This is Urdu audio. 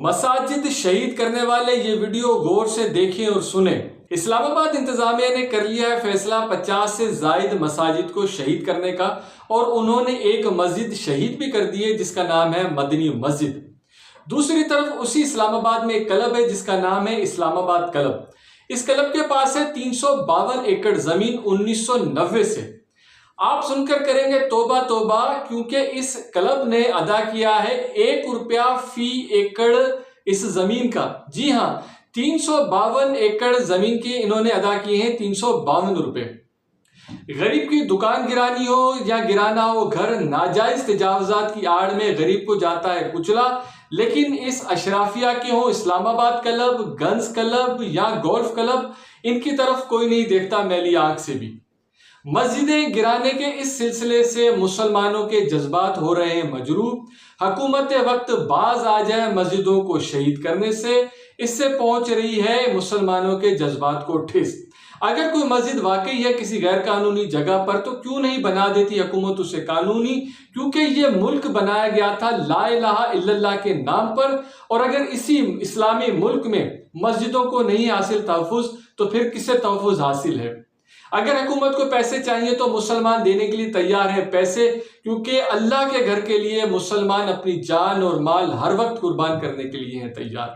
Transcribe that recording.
مساجد شہید کرنے والے یہ ویڈیو غور سے دیکھیں اور سنیں۔ اسلام آباد انتظامیہ نے کر لیا ہے فیصلہ 50 سے زائد مساجد کو شہید کرنے کا، اور انہوں نے ایک مسجد شہید بھی کر دی ہے جس کا نام ہے مدنی مسجد۔ دوسری طرف اسی اسلام آباد میں ایک کلب ہے جس کا نام ہے اسلام آباد کلب۔ اس کلب کے پاس ہے 352 ایکڑ زمین 1990 سے۔ آپ سن کر کریں گے توبہ توبہ، کیونکہ اس کلب نے ادا کیا ہے 1 روپیہ فی ایکڑ اس زمین کا۔ جی ہاں، 352 ایکڑ زمین کی انہوں نے ادا کیے ہیں 352 روپے۔ غریب کی دکان گرانی ہو یا گرانا ہو گھر، ناجائز تجاوزات کی آڑ میں غریب کو جاتا ہے کچلا، لیکن اس اشرافیہ کے ہوں اسلام آباد کلب، گنز کلب یا گولف کلب، ان کی طرف کوئی نہیں دیکھتا میلی آنکھ سے بھی۔ مسجدیں گرانے کے اس سلسلے سے مسلمانوں کے جذبات ہو رہے ہیں مجروح۔ حکومت وقت باز آ جائے مسجدوں کو شہید کرنے سے، اس سے پہنچ رہی ہے مسلمانوں کے جذبات کو ٹھیس۔ اگر کوئی مسجد واقعی ہے کسی غیر قانونی جگہ پر تو کیوں نہیں بنا دیتی حکومت اسے قانونی، کیونکہ یہ ملک بنایا گیا تھا لا الہ الا اللہ کے نام پر، اور اگر اسی اسلامی ملک میں مسجدوں کو نہیں حاصل تحفظ تو پھر کسے تحفظ حاصل ہے؟ اگر حکومت کو پیسے چاہیے تو مسلمان دینے کے لیے تیار ہے پیسے، کیونکہ اللہ کے گھر کے لیے مسلمان اپنی جان اور مال ہر وقت قربان کرنے کے لیے ہیں تیار۔